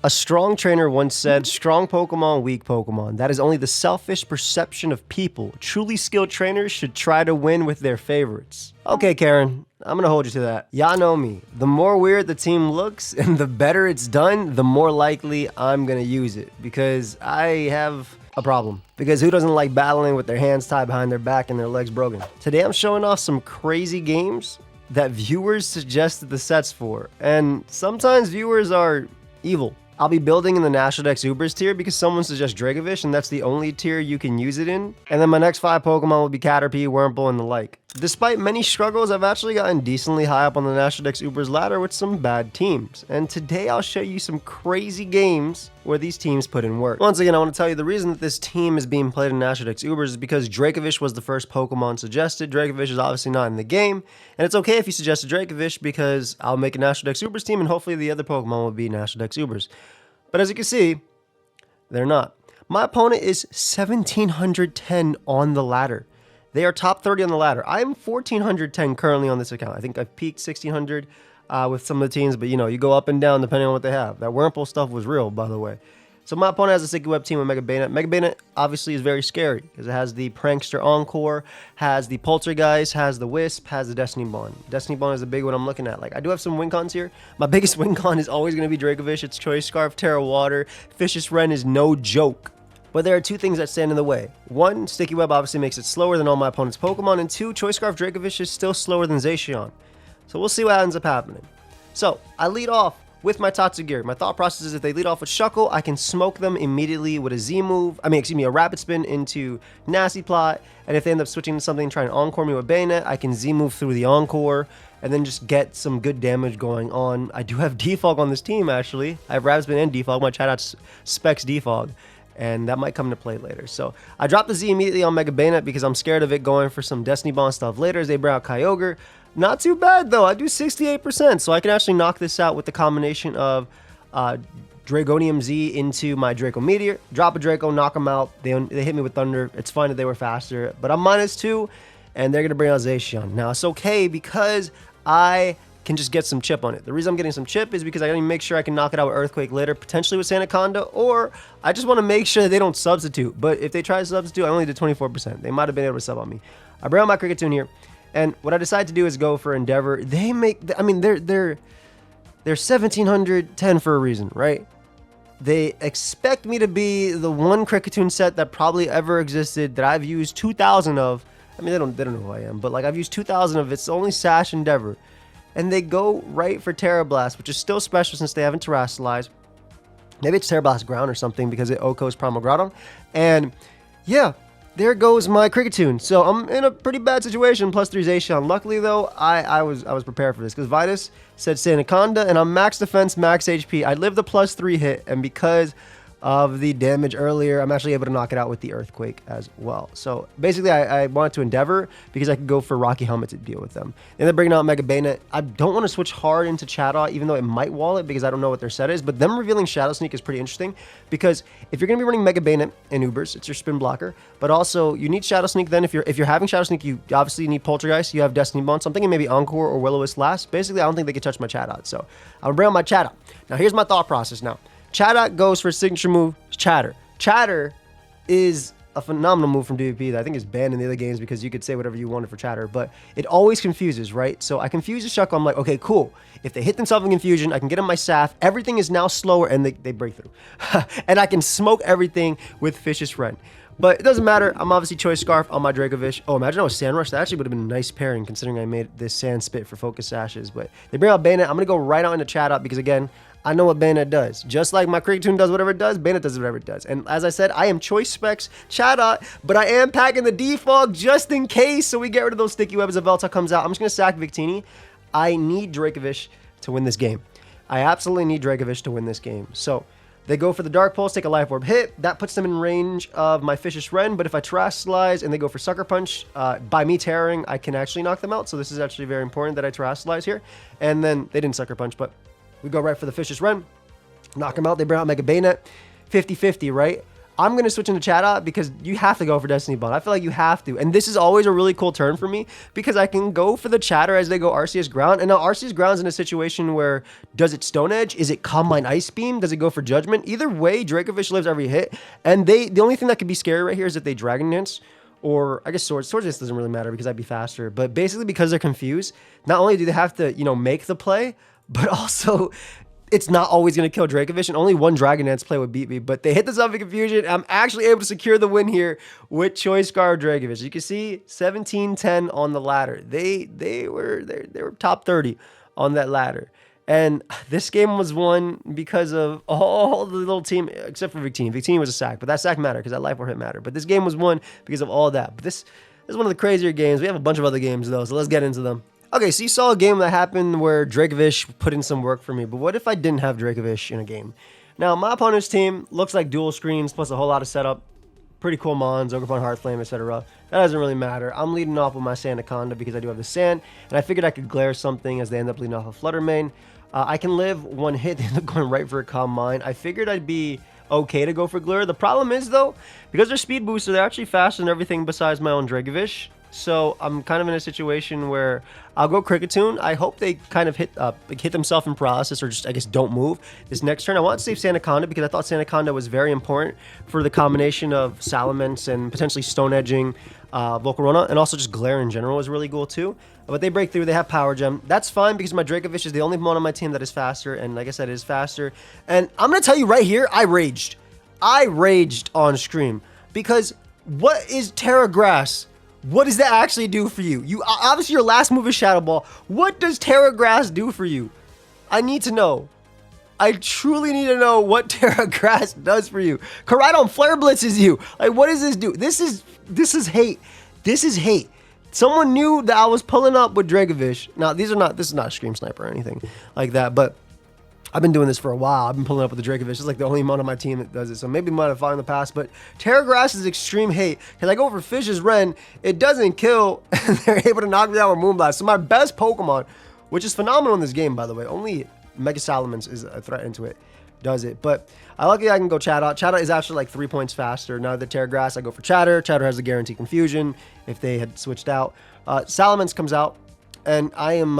A strong trainer once said, strong Pokemon, weak Pokemon. That is only the selfish perception of people. Truly skilled trainers should try to win with their favorites. Okay, Karen, I'm gonna hold you to that. Y'all know me. The more weird the team looks and the better it's done, the more likely I'm gonna use it because I have a problem. Because who doesn't like battling with their hands tied behind their back and their legs broken? Today I'm showing off some crazy games that viewers suggested the sets for. And sometimes viewers are evil. I'll be building in the National Dex Ubers tier because someone suggests Dracovish and that's the only tier you can use it in. And then my next 5 Pokemon will be Caterpie, Wurmple, and the like. Despite many struggles, I've actually gotten decently high up on the National Dex Ubers ladder with some bad teams. And today I'll show you some crazy games where these teams put in work. Once again, I want to tell you the reason that this team is being played in National Dex Ubers is because Dracovish was the first Pokemon suggested. Dracovish is obviously not in the game. And it's okay if you suggested Dracovish because I'll make a National Dex Ubers team and hopefully the other Pokemon will be National Dex Ubers. But as you can see, they're not. My opponent is 1710 on the ladder. They are top 30 on the ladder. I'm 1410 currently on this account. I think I've peaked 1600 with some of the teams, but you know, you go up and down depending on what they have. That Wurmple stuff was real, by the way. So my opponent has a Sticky Web team with Mega Bayonet. Mega Bayonet obviously is very scary because it has the Prankster Encore, has the Poltergeist, has the Wisp, has the Destiny Bond. Destiny Bond is the big one I'm looking at. Like, I do have some win cons here. My biggest win con is always going to be Dracovish. It's Choice Scarf, Terra Water. Fishious Wren is no joke. But there are two things that stand in the way. One, Sticky Web obviously makes it slower than all my opponent's Pokemon. And two, Choice Scarf Dracovish is still slower than Zacian. So we'll see what ends up happening. So I lead off with my Tatsugiri. My thought process is if they lead off with Shuckle, I can smoke them immediately with a Z move. A Rapid Spin into Nasty Plot. And if they end up switching to something, trying to Encore me with Bayonet, I can Z move through the Encore and then just get some good damage going on. I do have Defog on this team, actually. I have Rapid Spin and Defog. My chat out specs Defog. And that might come into play later. So I dropped the Z immediately on Mega Bayonet because I'm scared of it going for some Destiny Bond stuff later as they bring out Kyogre. Not too bad though. I do 68%, so I can actually knock this out with the combination of Dragonium Z into my Draco Meteor. Drop a Draco, knock them out. They hit me with Thunder. It's fine that they were faster, but I'm -2, and they're gonna bring out Zacian. Now it's okay because I can just get some chip on it. The reason I'm getting some chip is because I gotta make sure I can knock it out with Earthquake later, potentially with Sandaconda, or I just want to make sure that they don't substitute. But if they try to substitute, I only did 24%. They might have been able to sub on me. I bring out my Kricketune here, and what I decide to do is go for Endeavor. They make, I mean, they're 1710 for a reason, right? They expect me to be the one Kricketune set that probably ever existed that I've used 2,000 of. I mean, they don't know who I am, but like I've used 2,000 of it's only Sash Endeavor. And they go right for Terra Blast, which is still special since they haven't terrestrialized. Maybe it's Terra Blast Ground or something because it Oko's Primal Groudon. And yeah, there goes my Kricketune. So I'm in a pretty bad situation, +3 Zacian. Luckily though, I was prepared for this because Vitus said Sandaconda and I'm max defense, max HP. I lived the +3 hit, and because of the damage earlier, I'm actually able to knock it out with the Earthquake as well. So basically I wanted to Endeavor because I could go for Rocky Helmet to deal with them. And then bringing out Mega Bayonet. I don't want to switch hard into Chatot, even though it might wall it because I don't know what their set is, but them revealing Shadow Sneak is pretty interesting because if you're going to be running Mega Bayonet in Ubers, it's your spin blocker, but also you need Shadow Sneak. Then if you're having Shadow Sneak, you obviously need Poltergeist, you have Destiny Bond, something and maybe Encore or Will-O-Wisp last. Basically, I don't think they can touch my Chatot, so I'm going to bring out my Chatot. Now here's my thought process now. Chatot goes for signature move, Chatter. Chatter is a phenomenal move from DVP that I think is banned in the other games because you could say whatever you wanted for Chatter, but it always confuses, right? So I confuse the Shuckle. I'm like, okay, cool. If they hit themselves in confusion, I can get in my Saf. Everything is now slower and they break through. And I can smoke everything with Fishious Wren. But it doesn't matter. I'm obviously Choice Scarf on my Dracovish. Oh, imagine I was Sand Rush. That actually would have been a nice pairing considering I made this Sand Spit for Focus Sashes. But they bring out Bayonet. I'm going to go right out into Chatot because, again, I know what Bayonet does. Just like my Kricketune does whatever it does, Bayonet does whatever it does. And as I said, I am Choice Specs Chatot, but I am packing the Defog just in case, so we get rid of those Sticky Webs if Velta comes out. I'm just going to sack Victini. I need Dracovish to win this game. I absolutely need Dracovish to win this game. So they go for the Dark Pulse, take a Life Orb hit. That puts them in range of my Fishious Wren, but if I Terrestrialize and they go for Sucker Punch, by me tearing, I can actually knock them out. So this is actually very important that I Terrestrialize here. And then they didn't Sucker Punch, but we go right for the Fishious Wren, knock them out. They bring out Mega Bayonet, 50-50, right? I'm going to switch into Chatot because you have to go for Destiny Bond. I feel like you have to. And this is always a really cool turn for me because I can go for the Chatter as they go Arceus Ground. And now Arceus Ground's in a situation where does it Stone Edge? Is it Calm Mind Ice Beam? Does it go for Judgment? Either way, Dracovish lives every hit. And the only thing that could be scary right here is if they Dragon Dance. Or I guess Swords. Swords just doesn't really matter because I'd be faster. But basically because they're confused, not only do they have to, make the play, but also it's not always going to kill Dracovish, and only one Dragon Dance play would beat me, but they hit the Selfie Confusion. I'm actually able to secure the win here with Choice Scarlet Dracovish. You can see 17-10 on the ladder. They were top 30 on that ladder. And this game was won because of all the little team, except for Victini. Victini was a sack, but that sack mattered because that life or hit mattered. But this game was won because of all that. But this is one of the crazier games. We have a bunch of other games, though, so let's get into them. Okay, so you saw a game that happened where Dracovish put in some work for me, but what if I didn't have Dracovish in a game? Now, my opponent's team looks like dual screens plus a whole lot of setup. Pretty cool mons, Ogerpon, Heartflame, etc. That doesn't really matter. I'm leading off with my Sandaconda because I do have the Sand, and I figured I could glare something as they end up leading off a Flutter Mane. I can live one hit, they end up going right for a Calm Mind. I figured I'd be okay to go for Glare. The problem is, though, because they're speed boosted, they're actually faster than everything besides my own Dracovish. So I'm kind of in a situation where I'll go Kricketune. I hope they kind of hit themselves in paralysis or just, I guess, don't move this next turn. I want to save Sandaconda because I thought Sandaconda was very important for the combination of Salamence and potentially Stone Edging Volcarona, and also just Glare in general is really cool too. But they break through, they have Power Gem. That's fine because my Dracovish is the only one on my team that is faster, and like I said, it is faster. And I'm going to tell you right here, I raged. I raged on stream because what is Terra Grass? What does that actually do for you? Obviously your last move is Shadow Ball. What does Terra Grass do for you? I need to know. I truly need to know what Terra Grass does for you. Koraidon Flare Blitzes you. Like, what does this do? This is hate. This is hate. Someone knew that I was pulling up with Dracovish. Now, this is not a Scream Sniper or anything like that, but I've been doing this for a while. I've been pulling up with the Dracovish. It's like the only one on my team that does it. So maybe might have fought in the past. But Terra Grass is extreme hate. Because I go for Fish's Ren. It doesn't kill. And they're able to knock me down with Moonblast. So my best Pokemon, which is phenomenal in this game, by the way. Only Mega Salamence is a threat into it. Does it. But luckily I can go Chatot. Chatot is actually like 3 points faster. Now the Terra Grass, I go for Chatter. Chatter has the guaranteed confusion if they had switched out. Salamence comes out. And I'm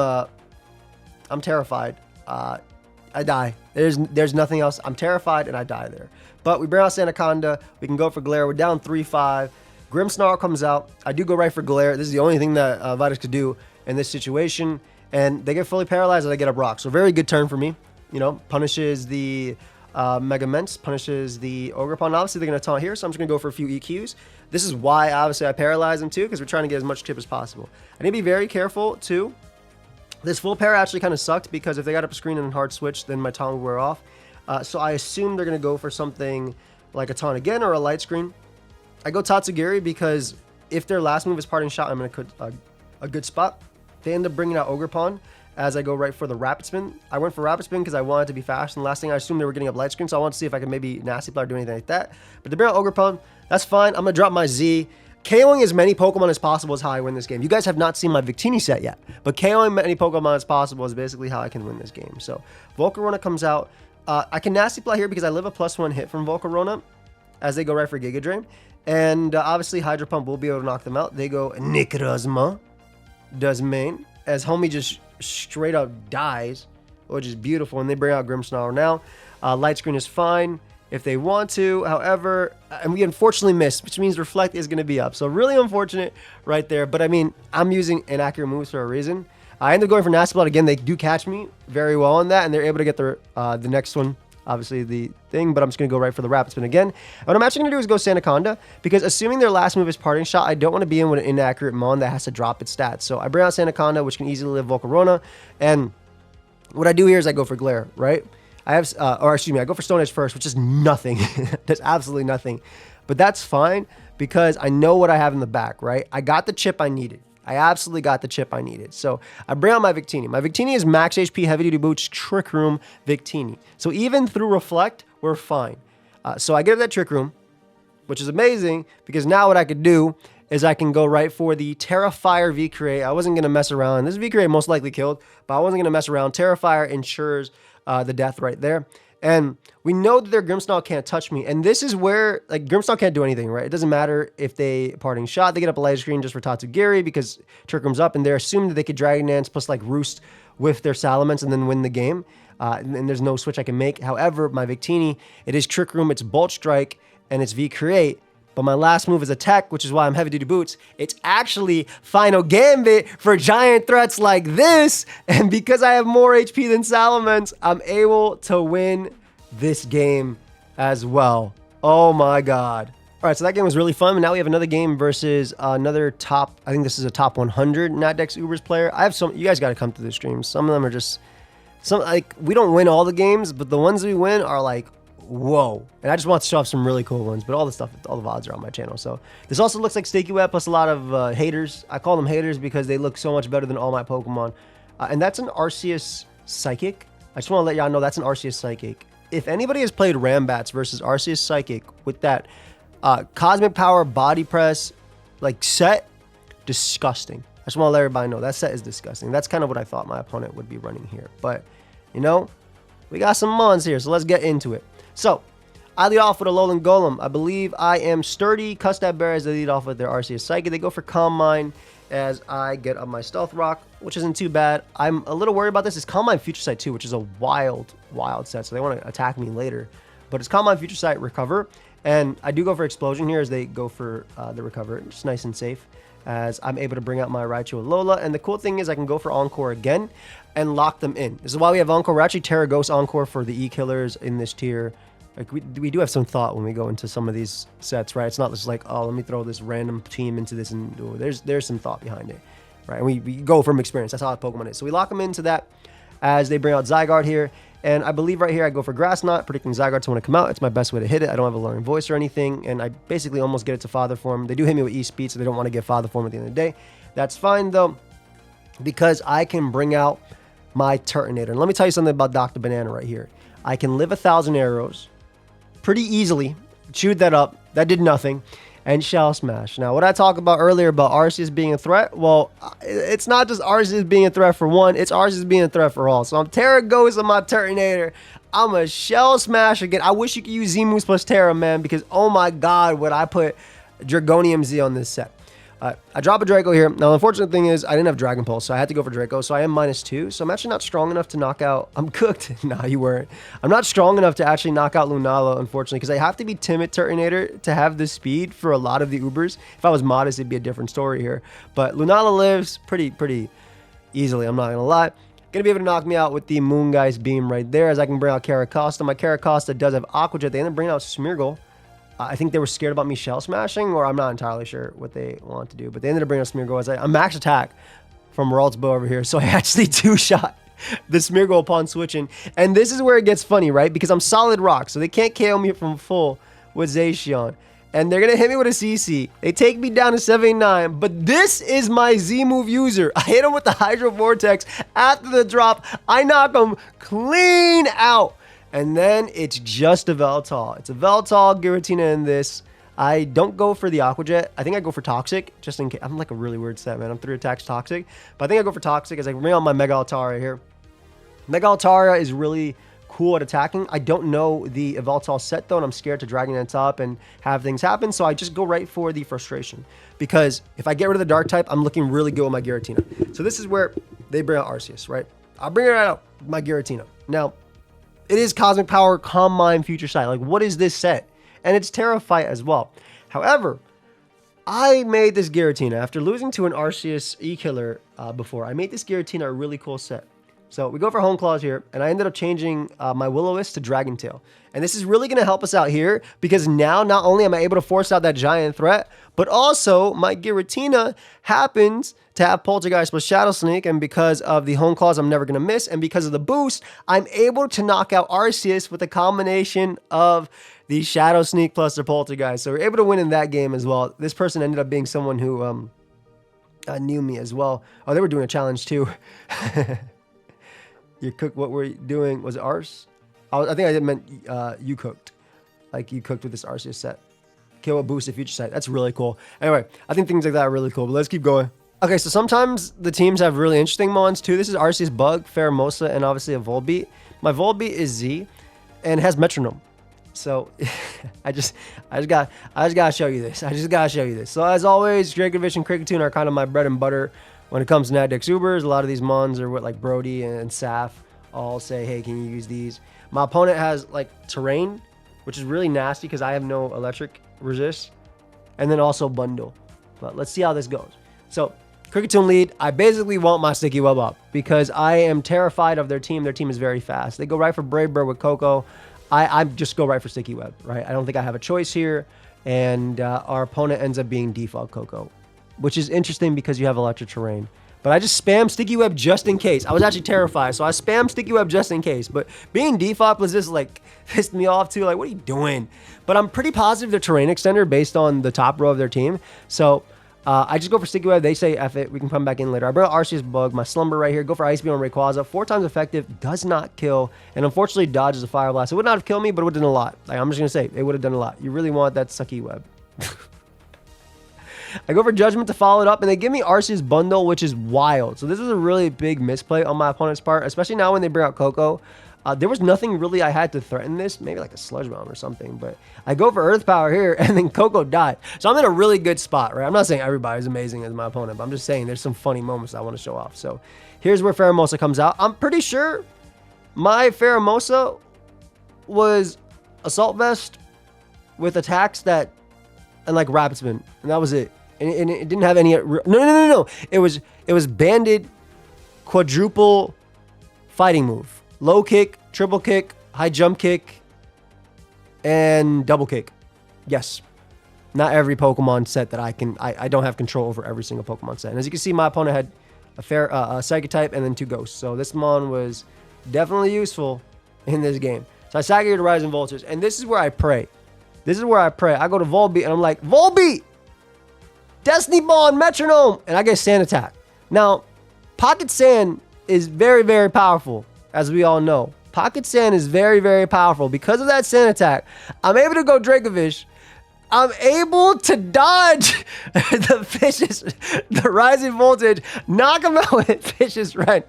terrified. I die. There's nothing else. I'm terrified and I die there. But we bring out Sandaconda. We can go for Glare. We're down 3-5. Grimmsnarl comes out. I do go right for Glare. This is the only thing that Vitus could do in this situation. And they get fully paralyzed and I get up Rock. So very good turn for me. Punishes the Mega Mence, punishes the Ogerpon. Obviously, they're going to taunt here, so I'm just going to go for a few EQs. This is why, obviously, I paralyze them too, because we're trying to get as much chip as possible. I need to be very careful, too. This full pair actually kind of sucked because if they got up a screen and hard switch, then my taunt would wear off. So I assume they're going to go for something like a taunt again or a light screen. I go Tatsugiri because if their last move is Parting Shot, I'm in a good spot. They end up bringing out Ogerpon as I go right for the Rapid Spin. I went for Rapid Spin because I wanted to be fast, and the last thing I assumed they were getting up light screen, so I wanted to see if I could maybe Nasty Play or do anything like that. But they bring out Ogerpon. That's fine. I'm going to drop my Z. KOing as many Pokemon as possible is how I win this game. You guys have not seen my Victini set yet, but KOing many Pokemon as possible is basically how I can win this game. So Volcarona comes out. I can Nasty Play here because I live a +1 hit from Volcarona as they go right for Giga Drain. And obviously Hydro Pump will be able to knock them out. They go Necrozma, does main, as homie just straight up dies, which is beautiful. And they bring out Grimmsnarl now. Light Screen is fine if they want to. However, and we unfortunately missed, which means Reflect is going to be up. So really unfortunate right there. But I mean, I'm using inaccurate moves for a reason. I end up going for Nasty Plot again. They do catch me very well on that, and they're able to get the next one, obviously the thing, but I'm just going to go right for the Rapid Spin again. And what I'm actually going to do is go Sandaconda, because assuming their last move is Parting Shot, I don't want to be in with an inaccurate Mon that has to drop its stats. So I bring out Sandaconda, which can easily live Volcarona, and what I do here is I go for Glare, right? I have, I go for Stone Edge first, which is nothing. That's absolutely nothing. But that's fine, because I know what I have in the back, right? I got the chip I needed. I absolutely got the chip I needed. So I bring out my Victini. My Victini is max HP, heavy duty boots, Trick Room, Victini. So even through Reflect, we're fine. So I get that Trick Room, which is amazing, because now what I could do is I can go right for the Terrifier V-Create. I wasn't going to mess around. This V-Create most likely killed, but I wasn't going to mess around. Terrifier ensures the death right there. And we know that their Grimmsnarl can't touch me. And this is where, like, Grimmsnarl can't do anything, right? It doesn't matter if they parting shot. They get up a light screen just for Tatsugiri because Trick Room's up, and they're assuming that they could Dragon Dance plus, like, Roost with their Salamence and then win the game. And there's no switch I can make. However, my Victini, it is Trick Room, it's Bolt Strike, and it's V-Create. But my last move is Attack, which is why I'm Heavy Duty Boots. It's actually Final Gambit for giant threats like this. And because I have more HP than Salamence, I'm able to win this game as well. Oh my God. All right, so that game was really fun. And now we have another game versus another top, I think this is a top 100 Natdex Ubers player. I have some, you guys got to come to the streams. Some of them are just, like, we don't win all the games, but the ones we win are like, whoa. And I just want to show off some really cool ones, but all the VODs are on my channel. So this also looks like Stakey Wet plus a lot of haters. I call them haters because they look so much better than all my Pokemon. And that's an Arceus Psychic. I just want to let y'all know that's an Arceus Psychic. If anybody has played Rambats versus Arceus Psychic with that Cosmic Power Body Press like set, disgusting. I just want to let everybody know that set is disgusting. That's kind of what I thought my opponent would be running here. But, you know, we got some mons here, so let's get into it. So, I lead off with a Alolan Golem. I believe I am Sturdy. Custad Bear as they lead off with their Arceus Psychic. They go for Calm Mind as I get up my Stealth Rock, which isn't too bad. I'm a little worried about this. It's Calm Mind Future Sight too, which is a wild set, so they want to attack me later. But it's Calm Mind Future Sight, Recover, and I do go for Explosion here as they go for the Recover. It's nice and safe as I'm able to bring out my Raichu and Lola. And the cool thing is I can go for Encore again and lock them in. This is why we have Encore. We're actually Terra Ghost Encore for the E-Killers in this tier. Like we do have some thought when we go into some of these sets, right? It's not just like, oh, let me throw this random team into this, and there's some thought behind it, right? And we go from experience. That's how Pokemon is. So we lock them into that as they bring out Zygarde here. And I believe right here I go for Grass Knot, predicting Zygarde to want to come out. It's my best way to hit it. I don't have a Luring Voice or anything, and I basically almost get it to Father Form. They do hit me with E-Speed, so they don't want to get Father Form at the end of the day. That's fine, though, because I can bring out my Turtonator. And let me tell you something about Dr. Banana right here. I can live 1,000 arrows pretty easily, chewed that up, that did nothing, and Shell Smash. Now, what I talked about earlier about Arceus being a threat, well, it's not just Arceus being a threat for one, it's Arceus being a threat for all. So I'm Terra Ghost on my Turtonator, I'm a Shell Smash again. I wish you could use Z-Moves plus Terra, man, because oh my God, would I put Dragonium Z on this set. I drop a Draco here. Now, the unfortunate thing is I didn't have Dragon Pulse, so I had to go for Draco. So I am -2. So I'm actually not strong enough to knock out... I'm cooked. Nah, you weren't. I'm not strong enough to actually knock out Lunala, unfortunately, because I have to be Timid Turtonator to have the speed for a lot of the Ubers. If I was modest, it'd be a different story here. But Lunala lives pretty easily, I'm not going to lie. Going to be able to knock me out with the Moongeist Beam right there, as I can bring out Caracosta. My Caracosta does have Aqua Jet. They end up bringing out Smeargle. I think they were scared about me Shell Smashing, or I'm not entirely sure what they want to do. But they ended up bringing up Smeargle as a max attack from Ralt's Bow over here. So I actually two-shot the Smeargle upon switching. And this is where it gets funny, right? Because I'm Solid Rock, so they can't KO me from full with Zacian. And they're going to hit me with a CC. They take me down to 79. But this is my Z-move user. I hit him with the Hydro Vortex after the drop. I knock him clean out. And then it's just a Veltal. It's a Veltal, Giratina in this. I don't go for the Aqua Jet. I think I go for Toxic, just in case. I'm like a really weird set, man. I'm 3 attacks Toxic. But I think I go for Toxic as I bring out my Mega Altaria here. Mega Altaria is really cool at attacking. I don't know the Veltal set, though, and I'm scared to Dragon Dance up and have things happen. So I just go right for the Frustration. Because if I get rid of the Dark type, I'm looking really good with my Giratina. So this is where they bring out Arceus, right? I'll bring it out, my Giratina. Now, it is Cosmic Power, Calm Mind, Future Sight. Like, what is this set? And it's Terra Fight as well. However, I made this Giratina. After losing to an Arceus E-Killer before, I made this Giratina a really cool set. So we go for Hone Claws here, and I ended up changing my Will-O-Wisp to Dragon Tail. And this is really going to help us out here, because now not only am I able to force out that giant threat, but also my Giratina happens to have Poltergeist plus Shadow Sneak, and because of the Hone Claws, I'm never going to miss, and because of the boost, I'm able to knock out Arceus with a combination of the Shadow Sneak plus the Poltergeist. So we're able to win in that game as well. This person ended up being someone who knew me as well. Oh, they were doing a challenge too. You cooked, what were you doing? Was it Arce? I think I meant you cooked. Like you cooked with this Arceus set. Kill a boosted future sight. That's really cool. Anyway, I think things like that are really cool, but let's keep going. Okay, so sometimes the teams have really interesting mons too. This is Arceus Bug, Pheromosa, and obviously a Volbeat. My Volbeat is Z. and has Metronome. So I just gotta show you this. So as always, Dracovish and Kricketune are kind of my bread and butter when it comes to Nat Dex Ubers. A lot of these mons are what like Brody and Saf all say, hey, can you use these? My opponent has like Terrain, which is really nasty because I have no electric resist, and then also Bundle. But let's see how this goes. So Kricketune lead. I basically want my Sticky Web up because I am terrified of their team. Their team is very fast. They go right for Brave Bird with Coco. I just go right for Sticky Web, right? I don't think I have a choice here. And our opponent ends up being default Coco, which is interesting because you have electric terrain. But I just spam Sticky Web just in case. I was actually terrified, so I spam Sticky Web just in case. But being default was just like pissed me off too. Like, what are you doing? But I'm pretty positive they're terrain extender based on the top row of their team. So I just go for Sticky Web. They say F it. We can come back in later. I bring out Arceus Bug, my Slumber right here. Go for Ice Beam on Rayquaza. 4 times effective. Does not kill. And unfortunately dodges a Fire Blast. It would not have killed me, but it would have done a lot. Like, I'm just going to say, it would have done a lot. You really want that Sucky Web. I go for Judgment to follow it up, and they give me Arceus Bundle, which is wild. So this is a really big misplay on my opponent's part, especially now when they bring out Coco. There was nothing really I had to threaten this, maybe like a Sludge Bomb or something, but I go for Earth Power here, and then Coco died. So I'm in a really good spot, right? I'm not saying everybody's amazing as my opponent, but I'm just saying there's some funny moments I want to show off. So here's where Pheromosa comes out. I'm pretty sure my Pheromosa was Assault Vest with attacks that, and like Rapid Spin, and that was it. And it didn't have any, no. It was Banded quadruple fighting move. Low kick, triple kick, high jump kick, and double kick. Yes. Not every Pokemon set that I don't have control over every single Pokemon set. And as you can see, my opponent had a Psychic type and then 2 Ghosts. So this Mon was definitely useful in this game. So I Psychic to Rising Voltage, and this is where I pray. I go to Volbeat, and I'm like, Volbeat! Destiny Bond, Metronome! And I get Sand Attack. Now, Pocket Sand is very, very powerful, as we all know. Pocket Sand is very, very powerful. Because of that Sand Attack, I'm able to go Dracovish. I'm able to dodge the Fishes, the Rising Voltage, knock him out with Fishes Rent.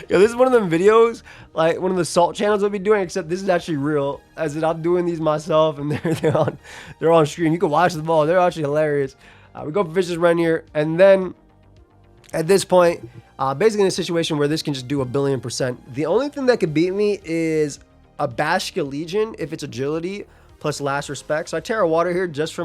Yo, this is one of them videos, like one of the Salt channels will be doing, except this is actually real, as in I'm doing these myself, and they're on stream. You can watch them all. They're actually hilarious. We go for Fishes Run here, and then at this point, basically in a situation where this can just do 1,000,000,000%. The only thing that could beat me is a Bashka Legion if it's agility plus last respect. So I Terra Water here just for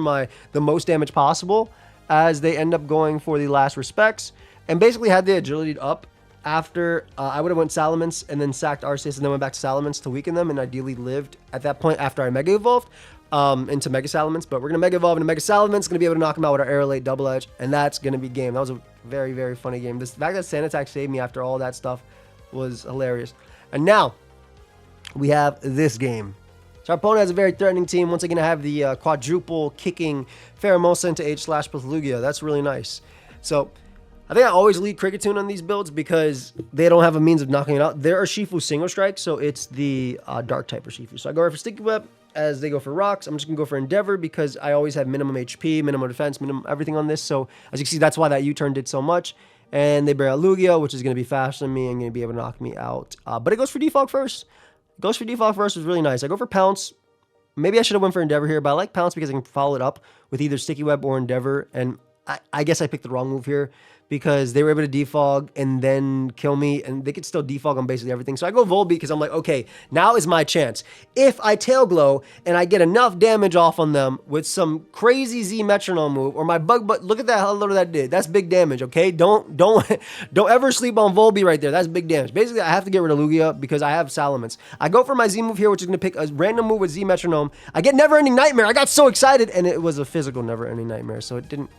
the most damage possible, as they end up going for the last respects, and basically had the agility up. After I would have went Salamence and then sacked Arceus and then went back to Salamence to weaken them, and ideally lived at that point after I Mega Evolved into Mega Salamence. But we're going to Mega Evolve into Mega Salamence, going to be able to knock him out with our Air Late Double Edge, and that's going to be game. That was a very, very funny game. This fact that Sand Attack saved me after all that stuff was hilarious. And now we have this game. So our opponent has a very threatening team. Once again, I have the quadruple kicking Pheromosa into H/plus Lugia. That's really nice. So I think I always lead Kricketune on these builds because they don't have a means of knocking it out. There are Shifu single strike, so it's the dark type of Shifu. So I go right for Sticky Web as they go for rocks. I'm just going to go for Endeavor because I always have minimum HP, minimum defense, minimum everything on this. So as you can see, that's why that U-turn did so much. And they bring out Lugia, which is going to be faster than me and going to be able to knock me out. But it goes for default first. Goes for default first was really nice. I go for Pounce. Maybe I should have went for Endeavor here, but I like Pounce because I can follow it up with either Sticky Web or Endeavor. And I guess I picked the wrong move here because they were able to defog and then kill me, and they could still defog on basically everything. So I go Volbeat because I'm like, okay, now is my chance. If I Tail Glow and I get enough damage off on them with some crazy Z Metronome move or my Bug Butt, look at that, how little that did. That's big damage, okay? Don't ever sleep on Volbeat right there. That's big damage. Basically, I have to get rid of Lugia because I have Salamence. I go for my Z move here, which is going to pick a random move with Z Metronome. I get Never Ending Nightmare. I got so excited, and it was a physical Never Ending Nightmare, so it didn't...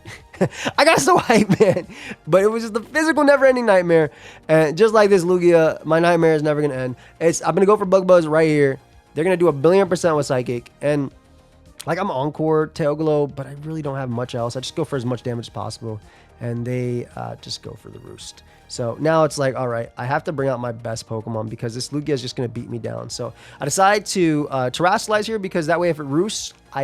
I got so hyped, man. But it was just the physical never-ending nightmare. And just like this Lugia, my nightmare is never going to end. I'm going to go for Bug Buzz right here. They're going to do 1,000,000,000% with Psychic. And like I'm Encore, Tail Glow, but I really don't have much else. I just go for as much damage as possible. And they just go for the Roost. So now it's like, all right, I have to bring out my best Pokemon because this Lugia is just going to beat me down. So I decide to Terrasilize here because that way if it Roosts, I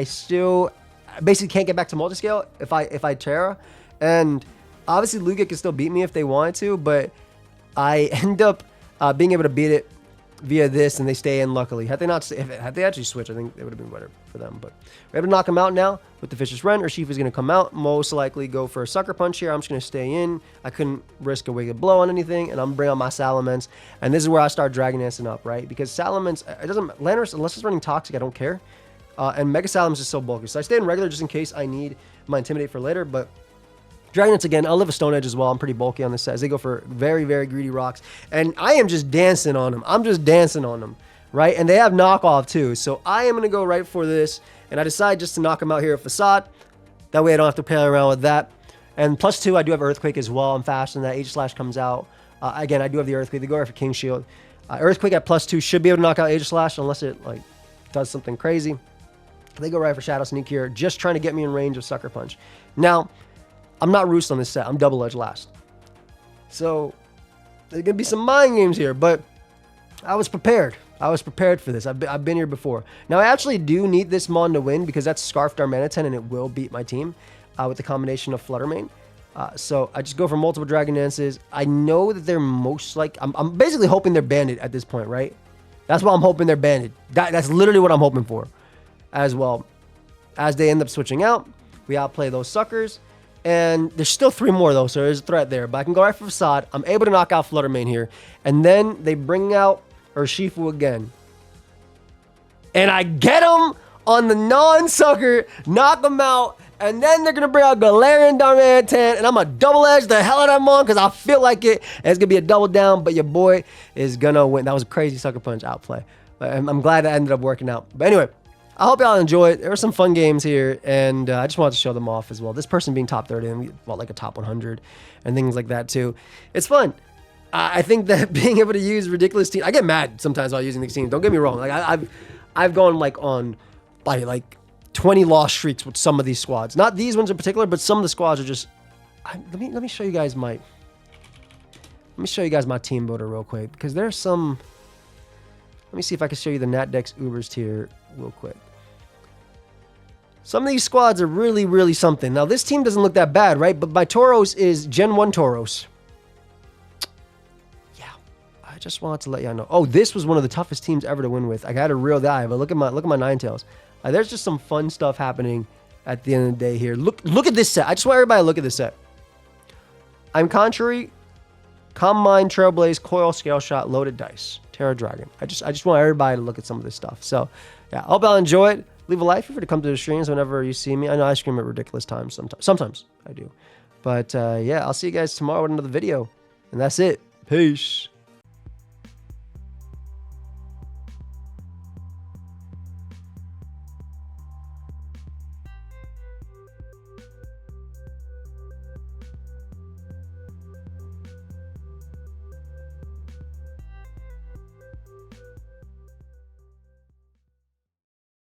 basically can't get back to Multiscale if I Terra. And obviously Lugia can still beat me if they wanted to, but I end up being able to beat it via this, and they stay in luckily. Had they actually switched, I think it would have been better for them. But we're able to knock him out now with the Vicious Rend. Urshifu is going to come out, most likely go for a Sucker Punch here. I'm just going to stay in. I couldn't risk a Wicked Blow on anything, and I'm bringing out my Salamence. And this is where I start Dragon Dancing up, right? Because Salamence, it doesn't, Landorus, unless it's running Toxic, I don't care. And Mega Salamence is so bulky. So I stay in regular just in case I need my Intimidate for later, but Dragon Dance again. I'll live a Stone Edge as well. I'm pretty bulky on this set as they go for very, very greedy rocks. And I am just dancing on them. I'm just dancing on them, right? And they have knockoff too. So I am going to go right for this. And I decide just to knock them out here at Facade. That way I don't have to play around with that. And +2, I do have Earthquake as well. I'm fast, and that Aegislash comes out. Again, I do have the Earthquake. They go right for King Shield. Earthquake at +2 should be able to knock out Aegislash unless it like does something crazy. They go right for Shadow Sneak here, just trying to get me in range of Sucker Punch. Now, I'm not Roost on this set. I'm Double Edge last. So, there's going to be some mind games here, but I was prepared. I was prepared for this. I've been here before. Now, I actually do need this Mon to win because that's Scarf Darmanitan, and it will beat my team with the combination of Flutter Mane. So, I just go for multiple Dragon Dances. I know that they're most like... I'm basically hoping they're banded at this point, right? That's why I'm hoping they're banded. That's literally what I'm hoping for as well. As they end up switching out, we outplay those suckers. And there's still 3 more, though, so there's a threat there. But I can go right for Facade. I'm able to knock out Flutter Mane here. And then they bring out Urshifu again. And I get him on the non-sucker, knock him out. And then they're going to bring out Galarian Darmanitan. And I'm going to double edge the hell out of him on because I feel like it. And it's going to be a double down, but your boy is going to win. That was a crazy Sucker Punch outplay. But I'm glad that ended up working out. But anyway, I hope y'all enjoy it. There were some fun games here, and I just wanted to show them off as well. This person being top 30, and we felt like a top 100, and things like that too. It's fun. I think that being able to use ridiculous teams, I get mad sometimes while using these teams. Don't get me wrong. Like I've gone like on like 20 loss streaks with some of these squads. Not these ones in particular, but some of the squads are just. Let me show you guys my. Let me show you guys my team builder real quick because there's some. Let me see if I can show you the Natdex Ubers tier real quick. Some of these squads are really, really something. Now, this team doesn't look that bad, right? But my Tauros is Gen 1 Tauros. Yeah, I just wanted to let y'all know. Oh, this was one of the toughest teams ever to win with. I got a real guy, but look at my Ninetales. There's just some fun stuff happening at the end of the day here. Look at this set. I just want everybody to look at this set. I'm Contrary, Calm Mind, Trailblaze, Coil, Scale Shot, Loaded Dice, Terra Dragon. I just want everybody to look at some of this stuff. So, yeah, I hope y'all enjoy it. Leave a like. Feel free to come to the streams whenever you see me. I know I stream at ridiculous times sometimes. Sometimes I do. But, yeah, I'll see you guys tomorrow with another video. And that's it. Peace.